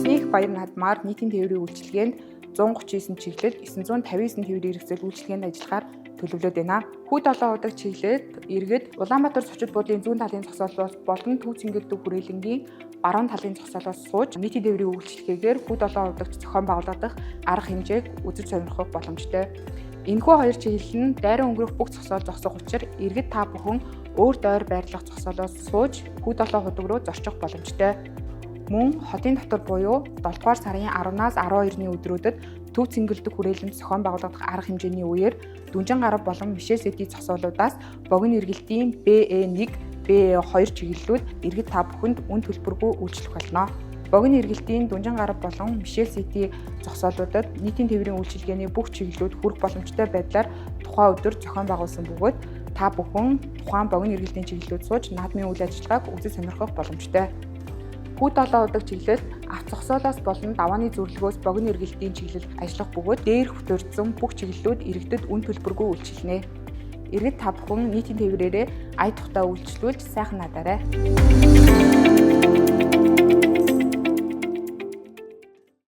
Эзний их баяр наадмаар нийтийн тээврийн үйлчилгээнд 139 чиглэл 959 тээврийн хэрэгцээл үйлчилгээнд ажиллахаар төлөвлөд байна. Хүү 7 удаг чиглэлд иргэд Улаанбаатар зочид буудлын зүүн талын зогсоолоос болон Төв цэнгэлдэг хүрээлэнгийн баруун талын зогсоолоос сууж нийтийн тээврийн үйлчилгээгээр хүү 7 удагт зохион байгуулагдах арга хэмжээг үзэж сонирхох боломжтой. Энэхүү хоёр чиглэл нь дайран өнгөрөх бүх зогсоол зогсох учраас иргэд та бүхэн өөр дойр байрлах зогсоолоос сууж хүү 7 удаг руу зорчих боломжтой. Мөн хотын дотор буюу 7 дугаар сарын 10-наас 12-ны өдрүүдэд Төв цэнгэлдэг хүрээлэнд зохион байгуулагдах арга хэмжээний үеэр Дүнжин гарав болон Мишель Сити зогсоолуудаас богино эргэлтийн BE1, BE2 чиглэлүүд иргэд та бүхэнд үн төлбөргүй үйлчлэх болно. Богино эргэлтийн Дүнжин гарав болон Мишель Сити зогсоолуудад нийтийн тээврийн үйлчилгээний бүх чиглэлүүд хүрэх боломжтой байдлаар тухайн өдөр зохион байгуулсан бөгөөд та бүхэн тухайн богино эргэлтийн чиглэлүүд сууж наадмын үйл ажиллагааг үзэж сонирхох боломжтой. Хүү 7 удаг чиглэлд авто зогсоолоос болон давааны зөвлөгөөс богино эргэлтийн чиглэл ажиллах бөгөөд дээрх бүтээрсэн бүх чиглэлүүд иргэдэд үн төлбөргүй үйлчилнэ. Иргэд та бүхэн нийтийн тээврээрээ ая тухтай үйлчлүүлж сайхан надаарай.